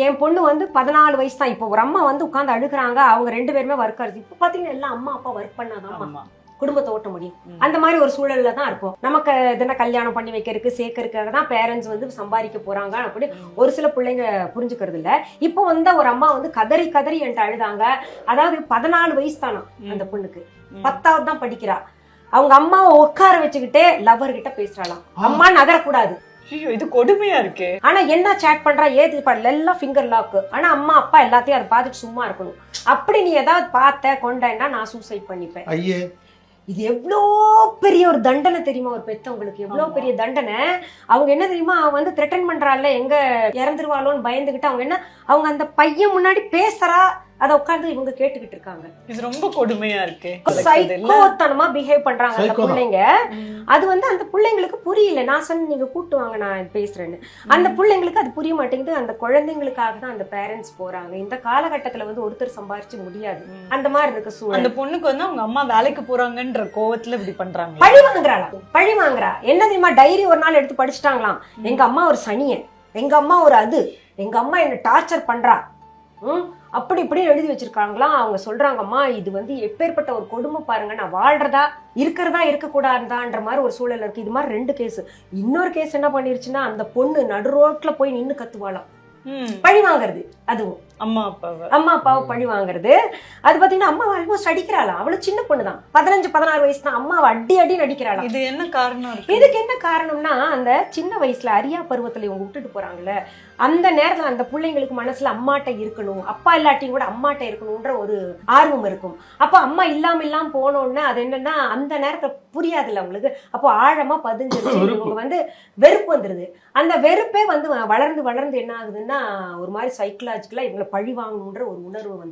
என் பொண்ணு வந்து 14 வயசு தான். இப்போ ஒரு அம்மா வந்து உட்காந்து அழுகுறாங்க, அவங்க 2 பேருமே ஒர்க்கர்ஸ். இப்போ பாத்தீங்கன்னா எல்லாம் அம்மா அப்பா ஒர்க் பண்ணாதான் குடும்பத்தை ஓட்ட முடியும். அந்த மாதிரி ஒரு சூழல்ல தான் இருக்கும். நமக்கு இதெல்லாம் கல்யாணம் பண்ணி வைக்கிறதுக்கு சேர்க்கறதுக்காக தான் பேரண்ட்ஸ் வந்து சம்பாதிக்க போறாங்க அப்படி ஒரு சில பிள்ளைங்க புரிஞ்சுக்கிறது இல்ல. இப்போ வந்து ஒரு அம்மா வந்து கதறி கதறி என்கிட்ட அழுதாங்க. அதாவது 14 வயசு தானா அந்த பொண்ணுக்கு, 10வது தான் படிக்கிறா. அவங்க அம்மாவை உட்கார வச்சுக்கிட்டே லவர் கிட்ட பேசுறாளாம், அம்மா நகரக்கூடாது. இது கொடுமையா இருக்கு. ஆனா என்ன சேட் பண்றா, ஏது எல்லாம் ஃபிங்கர் லாக். ஆனா அம்மா அப்பா எல்லாத்தையும் அதை பார்த்துட்டு சும்மா இருக்கணும். அப்படி நீ ஏதாவது பார்த்த கொண்டேன்னா நான் சூசைட் பண்ணிப்பேன். ஐயே, இது எவ்வளோ பெரிய ஒரு தண்டனை தெரியுமா ஒரு பெத்தவங்களுக்கு, எவ்வளவு பெரிய தண்டனை. அவங்க என்ன தெரியுமா வந்து த்ரெட்டன் பண்றாள்ல, எங்க இறந்துருவாளோன்னு பயந்துகிட்டு அவங்க அந்த பையன் முன்னாடி பேசுறா, அதை உட்கார்ந்து இவங்க கேட்டுக்கிட்டு இருக்காங்க. இது ரொம்ப கொடுமையா இருக்கு. சைக்கோத்தனமா பிஹேவ் பண்றாங்க அந்த பிள்ளைங்க. அது வந்து அந்த பிள்ளைங்களுக்கு புரியல. நான் சொன்ன நீங்க கூட்டு வாங்க நான் பேசுறேன்னு. அந்த பிள்ளைங்களுக்கு அது புரிய மாட்டேங்குது. அந்த குழந்தைங்களுக்காக தான் அந்த பேரண்ட்ஸ் போறாங்க. இந்த காலகட்டத்துல வந்து ஒருத்தர் சம்பாரிச்சு முடியாது. அந்த மாதிரி இருக்கு சூழல். அந்த பொண்ணுக்கு வந்து அவங்க அம்மா வேலைக்கு போறாங்கன்ற கோவத்துல இப்படி பண்றாங்க. பழி வாங்குறா. என்ன தெரியுமா, டைரி ஒரு நாள் எடுத்து படிச்சுட்டாங்களாம். எங்க அம்மா ஒரு சனியன், எங்க அம்மா ஒரு அது, எங்க அம்மா என்ன டார்ச்சர் பண்றா, அப்படி இப்படி எழுதி வச்சிருக்காங்களாம். அவங்க சொல்றாங்கம்மா, இது வந்து எப்பேற்பட்ட ஒரு கொடுமை பாருங்க, நான் வாழ்றதா இருக்கிறதா இருக்கக்கூடாதுன்ற மாதிரி ஒரு சூழல் இருக்கு. இது மாதிரி 2 கேஸ். இன்னொரு கேஸ் என்ன பண்ணிருச்சுன்னா, அந்த பொண்ணு நடு ரோட்ல போய் நின்னு கத்துவாளாம். பழி வாங்குறது. அதுவும் அம்மா அப்பாவை பழி வாங்குறது. அது பாத்தீங்கன்னா அம்மா ஆல்மோஸ்ட் அடிக்கிறாளாம். அவளும் சின்ன பொண்ணுதான், 15-16 வயசு தான். அம்மாவை அடி நடிக்கிறாளாம். இது என்ன காரணம்? இதுக்கு என்ன காரணம்னா, அந்த சின்ன வயசுல அரியா பருவத்துல இவங்க விட்டுட்டு போறாங்கல்ல, அந்த நேரத்துல அந்த பிள்ளைங்களுக்கு மனசுல அம்மாட்ட இருக்கணும், அப்பா இல்லாட்டியும் கூட அம்மாட்ட இருக்கணும்ன்ற ஒரு ஆர்வம் இருக்கும். அப்போ அம்மா இல்லாம போனோம்னா அது என்னன்னா, அந்த நேரத்துல புரியாதுல்ல அவங்களுக்கு. அப்போ ஆழமா பதிஞ்சிருச்சு. இவங்க வந்து வெறுப்பு வந்துருது. அந்த வெறுப்பே வந்து வளர்ந்து என்ன ஆகுதுன்னா, ஒரு மாதிரி சைக்கலாஜிக்கலா இவங்களை பழி வாங்கணும்ன்ற ஒரு உணர்வு வந்து